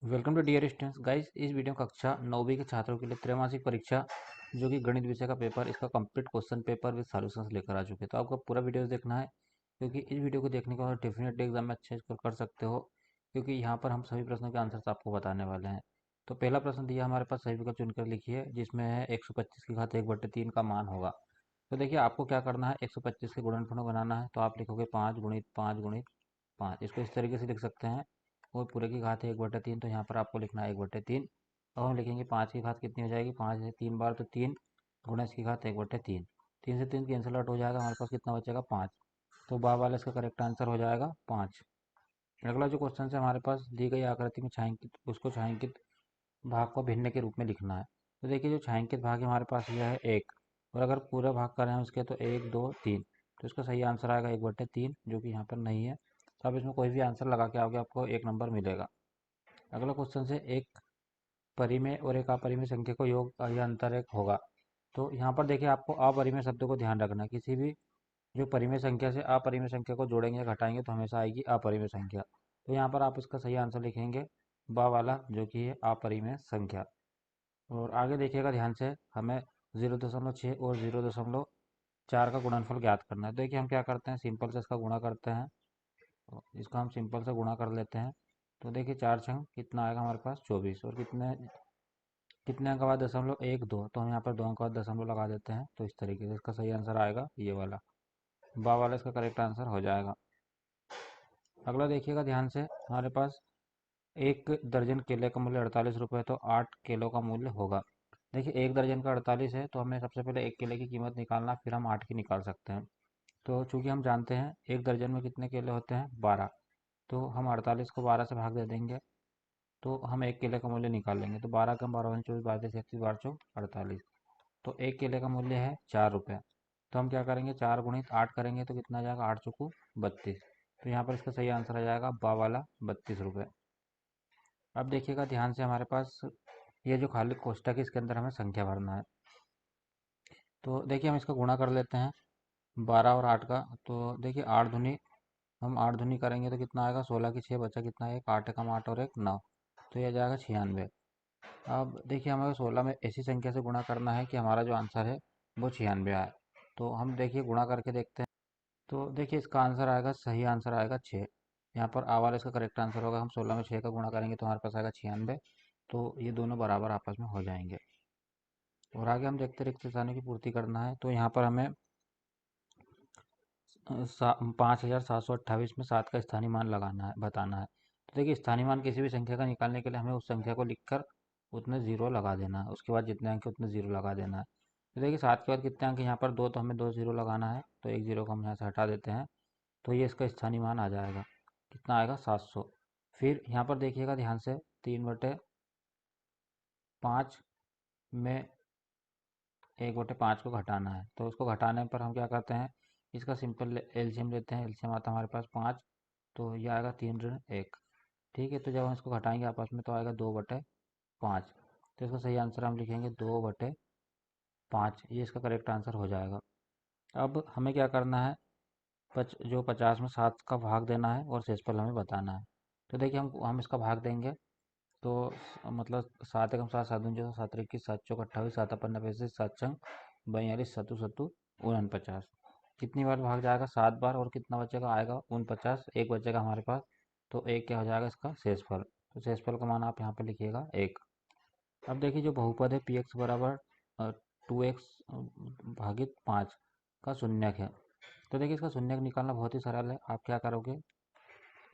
Welcome to dear students guys. इस video में कक्षा 9वीं के छात्रों के लिए त्रैमासिक परीक्षा जो कि गणित विषय का पेपर, इसका complete question paper with solutions लेकर आ चुके हैं। तो आपको पूरा वीडियो देखना है क्योंकि इस वीडियो को देखने के बाद डेफिनेटली एग्जाम में अच्छे स्कोर कर सकते हो, क्योंकि यहाँ पर हम सभी प्रश्नों के आंसर्स आपको बताने वाले हैं। तो पहला प्रश्न दिया हमारे पास, सही विकल्प चुनकर लिखिए, जिसमें है 125 की घात 1/3 का मान होगा। तो देखिए आपको क्या करना है, 125 के गुणनफल बनाना है। तो आप लिखोगे 5 गुणित 5 गुणित 5, इसको इस तरीके से लिख सकते हैं। और पूरे की घात है 1/3, तो यहाँ पर आपको लिखना है 1/3। अब हम लिखेंगे 5 की घात कितनी हो जाएगी, 5 है 3 बार तो 3 गुणा इसकी घात 1/3। 3 से 3 कैंसिल आउट हो जाएगा, हमारे पास कितना बचेगा 5। तो बा वाला इसका करेक्ट आंसर हो जाएगा 5। अगला जो क्वेश्चन है हमारे पास, दी गई आकृति में छायांकित, उसको छायांकित भाग को भिन्न के रूप में लिखना है। तो देखिए जो छायांकित भाग है हमारे पास यह है 1, और अगर पूरा भाग करें उसके तो 1 2 3, तो इसका सही आंसर आएगा 1/3, जो कि यहाँ पर नहीं है। तो आप इसमें कोई भी आंसर लगा के आओगे आपको 1 नंबर मिलेगा। अगला क्वेश्चन से, एक परिमेय और एक अपरिमेय संख्या को योग या अंतर एक होगा। तो यहाँ पर देखिए आपको अपरिमेय शब्द को ध्यान रखना है। किसी भी जो परिमेय संख्या से अपरिमेय संख्या को जोड़ेंगे या घटाएंगे तो हमेशा आएगी अपरिमेय संख्या। तो यहाँ पर आप इसका सही आंसर लिखेंगे बा वाला, जो कि है अपरिमेय संख्या। और आगे देखिएगा ध्यान से, हमें 0.6 और 0.4 का गुणनफल ज्ञात करना है। तो देखिए हम क्या करते हैं, सिंपल से इसका गुणा करते हैं। तो इसका हम सिंपल से गुणा कर लेते हैं। तो देखिए 4 छंग कितना आएगा हमारे पास 24, और कितने कितने अंक के बाद दशमलव 1 2, तो हम यहाँ पर 2 अंक के बाद दशमलव लगा देते हैं। तो इस तरीके से इसका सही आंसर आएगा ये वाला, बा वाला इसका करेक्ट आंसर हो जाएगा। अगला देखिएगा ध्यान से, हमारे पास 1 दर्जन केले का मूल्य 48 रुपये, तो 8 किलो का मूल्य होगा। देखिए 1 दर्जन का 48 है, तो हमें सबसे पहले 1 केले की कीमत निकालना, फिर हम 8 की निकाल सकते हैं। तो चूंकि हम जानते हैं 1 दर्जन में कितने केले होते हैं 12, तो हम 48 को 12 से भाग दे देंगे, तो हम 1 केले का मूल्य निकाल लेंगे। तो 12 कम 12 24 12 31 12 चौक 48, तो 1 केले का मूल्य है 4 रुपये। तो हम क्या करेंगे, 4 गुणित 8 करेंगे तो कितना आ जाएगा, 8 चौको 32। तो यहाँ पर इसका सही आंसर आ जाएगा बा वाला 32 रुपये। अब देखिएगा ध्यान से, हमारे पास ये जो खाली कोष्ठक है इसके अंदर हमें संख्या भरना है। तो देखिए हम इसका गुणा कर लेते हैं 12 और 8 का। तो देखिए 8 दूनी, हम 8 दूनी करेंगे तो कितना आएगा, 16 की 6 बचा कितना है, एक 8 कम 8 और एक 9, तो यह जाएगा 96। अब देखिए हमें 16 में ऐसी संख्या से गुणा करना है कि हमारा जो आंसर है वो 96 आए। तो हम देखिए गुणा करके देखते हैं। तो देखिए इसका आंसर आएगा, सही आंसर आएगा 6। यहाँ पर आ वाला इसका करेक्ट आंसर होगा। हम 16 में 6 का गुणा करेंगे तो हमारे पास आएगा 96। तो ये दोनों बराबर आपस में हो जाएंगे। और आगे हम देखते हैं रिक्त स्थानों की पूर्ति करना है। तो यहाँ पर हमें 5728 में 7 का स्थानीय मान लगाना है, बताना है। तो देखिए स्थानीय मान किसी भी संख्या का निकालने के लिए हमें उस संख्या को लिखकर उतने जीरो लगा देना है, उसके बाद जितने अंक हैं उतने जीरो लगा देना है। तो देखिए 7 के बाद कितने अंक हैं यहाँ पर 2, तो हमें 2 जीरो लगाना है, तो एक जीरो को हम यहाँ से हटा देते हैं। तो ये इसका स्थानीय मान आ जाएगा, कितना आएगा 700। फिर यहाँ पर देखिएगा ध्यान से, 3/5 में 1/5 को घटाना है। तो उसको घटाने पर हम क्या करते हैं, इसका सिंपल एलसीएम लेते हैं। एलसीएम आता है हमारे पास 5, तो ये आएगा 3 ऋण 1। ठीक है, तो जब हम इसको घटाएंगे आपस में तो आएगा 2/5। तो इसका सही आंसर हम लिखेंगे 2/5, ये इसका करेक्ट आंसर हो जाएगा। अब हमें क्या करना है, जो 50 में 7 का भाग देना है और शेषफल हमें बताना है। तो देखिए हम इसका भाग देंगे। तो मतलब 7 एकम 7 7 दूनी 14 7 21 7 चौक 28 7 अपन 90 7 छंग 42 सत्तू सत्तू 49। कितनी बार भाग जाएगा, 7 बार, और कितना बचेगा आएगा 49, एक बचेगा हमारे पास। तो एक क्या हो जाएगा इसका शेषफल। तो शेषफल का मान आप यहाँ पे लिखिएगा 1। अब देखिए जो बहुपद है पी एक्स बराबर 2x भागित 5 का शून्यक है। तो देखिए इसका शून्यक निकालना बहुत ही सरल है। आप क्या करोगे,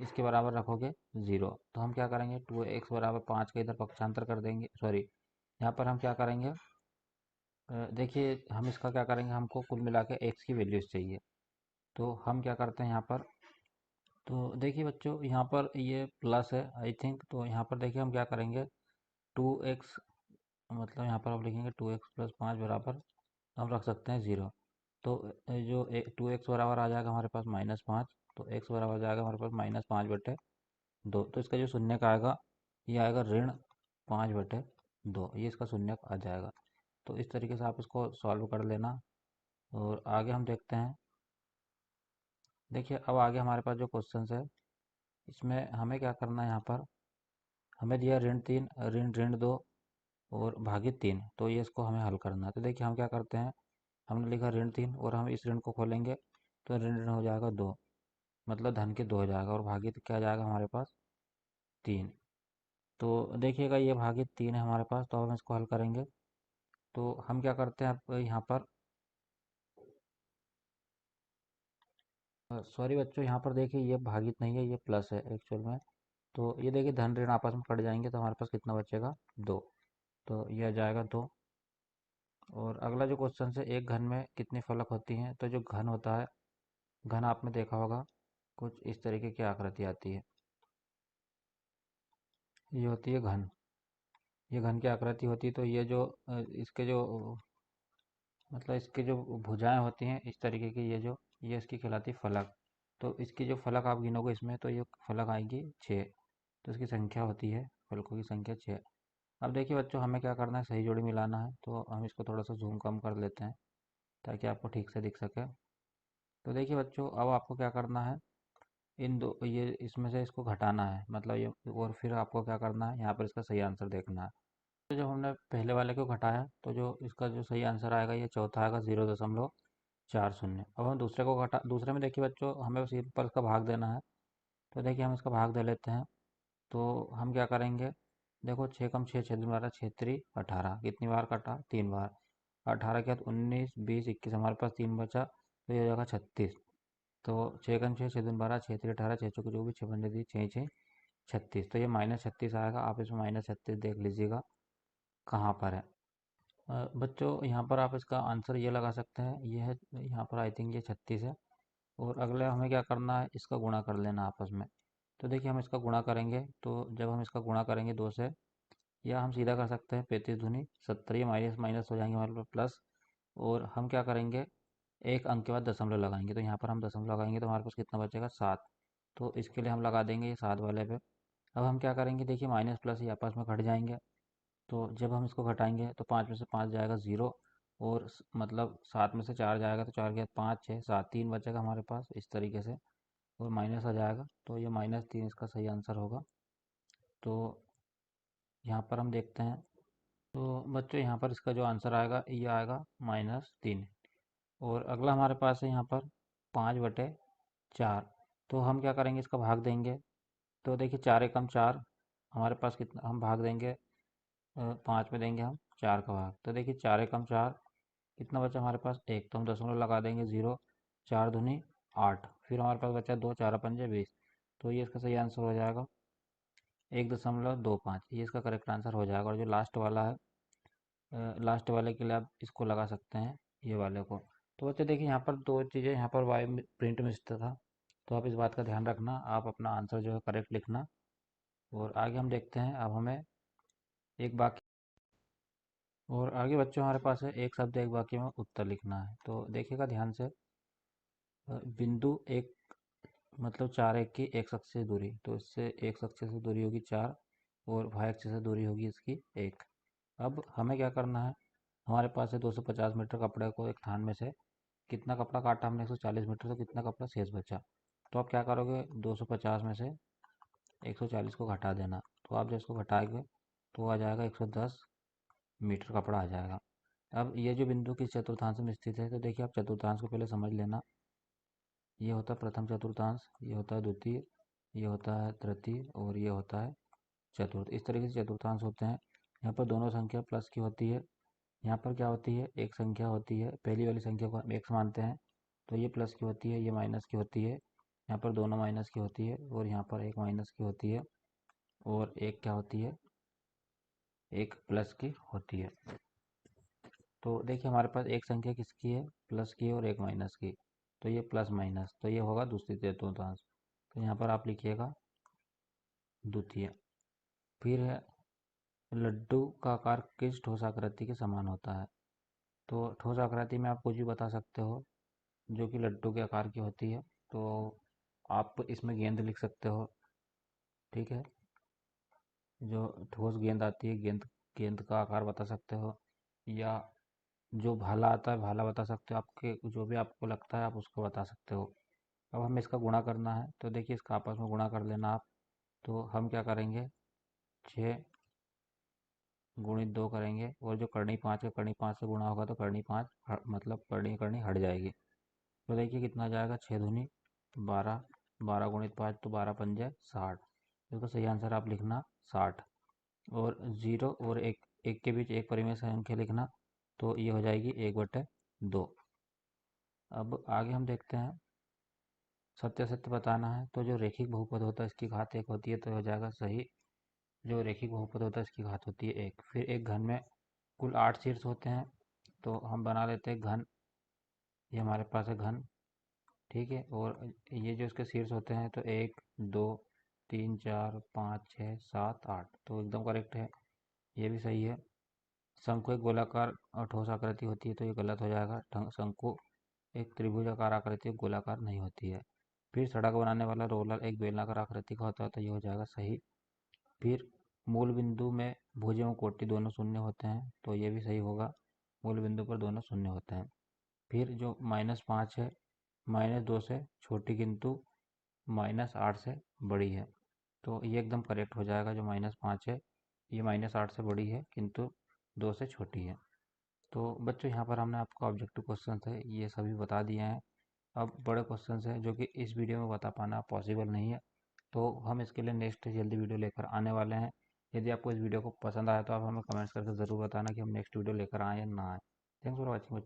इसके बराबर रखोगे 0। तो हम क्या करेंगे, 2x बराबर 5 का इधर पक्षांतर कर देंगे, सॉरी यहाँ पर हम क्या करेंगे, देखिए हम इसका क्या करेंगे, हमको कुल मिला के x की वैल्यूज चाहिए। तो हम क्या करते हैं यहाँ पर, तो देखिए बच्चों यहाँ पर ये प्लस है आई थिंक। तो यहाँ पर देखिए हम क्या करेंगे, 2x, मतलब यहाँ पर हम लिखेंगे 2x प्लस 5 बराबर, हम रख सकते हैं 0। तो जो 2x बराबर आ जाएगा हमारे पास -5। तो x बराबर आ जाएगा हमारे पास -5/2। तो इसका जो शून्यक आएगा ये आएगा ऋण 5/2, ये इसका शून्यक आ जाएगा। तो इस तरीके से आप इसको सॉल्व कर लेना। और आगे हम देखते हैं। देखिए अब आगे हमारे पास जो क्वेश्चंस है, इसमें हमें क्या करना है, यहाँ पर हमें दिया ऋण 3, ऋण ऋण 2 और भागित 3। तो ये इसको हमें हल करना है। तो देखिए हम क्या करते हैं, हमने लिखा ऋण 3 और हम इस ऋण को खोलेंगे तो ऋण ऋण हो जाएगा 2, मतलब धन के 2 हो जाएगा और भागित क्या जाएगा हमारे पास 3। तो देखिएगा ये भागित 3 है हमारे पास, तो हम इसको हल करेंगे। तो हम क्या करते हैं अब यहाँ पर, सॉरी बच्चों, यहाँ पर देखिए ये भागित नहीं है, ये प्लस है एक्चुअल में। तो ये देखिए धन ऋण आपस में कट जाएंगे तो हमारे पास कितना बचेगा 2। तो ये आ जाएगा 2। और अगला जो क्वेश्चन है, एक घन में कितनी फलक होती हैं। तो जो घन होता है, घन आपने देखा होगा कुछ इस तरीके की आकृति आती है, ये होती है घन। ये घन की आकृति होती है। तो ये जो इसके जो मतलब इसके जो भुजाएं होती हैं इस तरीके की, ये इसकी कहलाती है फलक। तो इसकी जो फलक आप गिनोगे इसमें तो ये फलक आएगी 6। तो इसकी संख्या होती है, फलकों की संख्या 6। अब देखिए बच्चों हमें क्या करना है, सही जोड़ी मिलाना है। तो हम इसको थोड़ा सा जूम कम कर लेते हैं ताकि आपको ठीक से दिख सके। तो देखिए बच्चों अब आपको क्या करना है, इन दो ये इसमें से इसको घटाना है, मतलब ये, और फिर आपको क्या करना है, यहाँ पर इसका सही आंसर देखना है। तो जब हमने पहले वाले को घटाया तो जो इसका जो सही आंसर आएगा ये चौथा आएगा, 0.40। अब हम दूसरे को घटा, दूसरे में देखिए बच्चों हमें सिंपल इसका भाग देना है। तो देखिए हम इसका भाग दे लेते हैं। तो हम क्या करेंगे, देखो 6 कम 6 6 दूनी 12, 6 3 18, कितनी बार कटा 3 बार। 18 के बाद 19 20 21, हमारे पास 3 बचा तो ये हो जाएगा 36। तो 6 कम 6 6 दूनी 12, 6 3 18, 6 चौके 24, 6 पंजे 30, 6 6 36। तो ये -36 आएगा। आप इसमें -36 देख लीजिएगा कहाँ पर है। बच्चों यहाँ पर आप इसका आंसर ये लगा सकते हैं, ये है यहाँ पर, आई थिंक ये 36 है। और अगले हमें क्या करना है, इसका गुणा कर लेना आपस में। तो देखिए हम इसका गुणा करेंगे, तो जब हम इसका गुणा करेंगे 2 से, या हम सीधा कर सकते हैं 35 दूनी 70, ये माइनस माइनस हो जाएंगे हमारे पास प्लस। और हम क्या करेंगे, एक अंक के बाद दशमलव लगाएंगे। तो यहाँ पर हम दशमलव लगाएंगे तो हमारे पास कितना बचेगा 7। तो इसके लिए हम लगा देंगे ये 7 वाले पे। अब हम क्या करेंगे, देखिए माइनस प्लस ये आपस में घट जाएंगे। तो जब हम इसको घटाएंगे तो 5 में से 5 जाएगा 0। और मतलब 7 में से 4 जाएगा तो 4 के बाद 5 6 7, 3 बचेगा हमारे पास इस तरीके से। और माइनस आ जाएगा तो ये -3 इसका सही आंसर होगा। तो यहाँ पर हम देखते हैं, तो बच्चों यहाँ पर इसका जो आंसर आएगा ये आएगा -3। और अगला हमारे पास है यहाँ पर 5/4। तो हम क्या करेंगे, इसका भाग देंगे। तो देखिए 4 एकम 4, हमारे पास कितना, हम भाग देंगे 5 में देंगे हम 4 का भाग। तो देखिए 4 एकम 4, कितना बचा हमारे पास 1। तो हम दशमलव लगा देंगे 0। 4 दूनी 8, फिर हमारे पास बचा 2, 4 पंजे 20। तो ये इसका सही आंसर हो जाएगा 1.25, ये इसका करेक्ट आंसर हो जाएगा। और जो लास्ट वाला है, लास्ट वाले के लिए आप इसको लगा सकते हैं, ये वाले को। तो बच्चे देखिए यहाँ पर दो चीज़ें, यहाँ पर वाई प्रिंट मिस्टेक था। तो आप इस बात का ध्यान रखना, आप अपना आंसर जो है करेक्ट लिखना। और आगे हम देखते हैं, अब हमें एक बाकी, और आगे बच्चों हमारे पास है एक शब्द एक वाक्य में उत्तर लिखना है। तो देखिएगा ध्यान से, बिंदु एक, मतलब 4 एक की एक अक्ष से दूरी, तो इससे एक अक्ष से दूरी होगी 4, और वाई अक्ष से दूरी होगी इसकी 1। अब हमें क्या करना है, हमारे पास है 250 मीटर कपड़े को एक थान में से, कितना कपड़ा काटा हमने 140 मीटर, तो कितना कपड़ा शेष बचा। तो आप क्या करोगे, 250 में से 140 को घटा देना। तो आप जब इसको घटाएंगे तो आ जाएगा 110 मीटर कपड़ा आ जाएगा। अब ये जो बिंदु किस चतुर्थांश में स्थित है, तो देखिए आप चतुर्थांश को पहले समझ लेना। ये होता है प्रथम चतुर्थांश, ये होता है द्वितीय, ये होता है तृतीय, और ये होता है चतुर्थ। इस तरीके से चतुर्थांश होते हैं। यहाँ पर दोनों संख्या प्लस की होती है। यहाँ पर क्या होती है, एक संख्या होती है, पहली वाली संख्या को हम x मानते हैं, तो ये प्लस की होती है, ये माइनस की होती है। यहाँ पर दोनों माइनस की होती है, और यहाँ पर एक माइनस की होती है, और एक क्या होती है, एक प्लस की होती है। तो देखिए हमारे पास एक संख्या किसकी है, प्लस की है, और एक माइनस की। तो ये प्लस माइनस, तो ये होगा दूसरी चतुर्थांश। तो यहाँ पर आप लिखिएगा द्वितीय। फिर है, लड्डू का आकार किस ठोस आकृति के समान होता है। तो ठोस आकृति में आप कुछ भी बता सकते हो जो कि लड्डू के आकार की होती है। तो आप इसमें गेंद लिख सकते हो, ठीक है, जो ठोस गेंद आती है, गेंद गेंद का आकार बता सकते हो, या जो भाला आता है भाला बता सकते हो, आपके जो भी आपको लगता है आप उसको बता सकते हो। अब हमें इसका गुणा करना है, तो देखिए इसका आपस में गुणा कर लेना आप। तो हम क्या करेंगे, 6 गुणित 2 करेंगे और जो करनी 5 का करनी 5 से गुणा होगा तो करनी 5 मतलब करनी करनी हट जाएगी। तो देखिए कितना जाएगा, 6 दूनी 12, 12 गुणित 5 तो 12 पंजे 60। इसका सही आंसर आप लिखना 60। और 0 और 1 के बीच एक परिमेय संख्या लिखना, तो ये हो जाएगी 1/2। अब आगे हम देखते हैं, सत्य सत्य बताना है। तो जो रेखिक बहुपद होता है इसकी घात 1 होती है, तो हो जाएगा सही। जो रेखिक बहुपद होता है इसकी घात होती है 1। फिर एक घन में कुल 8 शीर्ष होते हैं, तो हम बना लेते हैं घन। ये हमारे पास है घन, ठीक है। और ये जो इसके शीर्ष होते हैं, तो 1 2 3 4 5 6 7 8, तो एकदम करेक्ट है, ये भी सही है। शंकु एक गोलाकार और ठोस आकृति होती है, तो ये गलत हो जाएगा। शंकु एक त्रिभुजाकार आकृति गोलाकार नहीं होती है। फिर सड़क बनाने वाला रोलर एक बेलनाकार आकृति का होता है, तो ये हो जाएगा सही। फिर मूल बिंदु में भुज एवं कोटि दोनों शून्य होते हैं, तो ये भी सही होगा, मूल बिंदु पर दोनों शून्य होते हैं। फिर जो -5 है, -2 से छोटी किंतु -8 से बड़ी है, तो ये एकदम करेक्ट हो जाएगा। जो -5 है ये -8 से बड़ी है किंतु 2 से छोटी है। तो बच्चों यहाँ पर हमने आपको ऑब्जेक्टिव क्वेश्चन है ये सभी बता दिए हैं। अब बड़े क्वेश्चन हैं जो कि इस वीडियो में बता पाना पॉसिबल नहीं है, तो हम इसके लिए नेक्स्ट जल्दी वीडियो लेकर आने वाले हैं। यदि आपको इस वीडियो को पसंद आया तो आप हमें कमेंट्स करके ज़रूर बताना कि हम नेक्स्ट वीडियो लेकर आएँ या ना आए। Thanks for watching.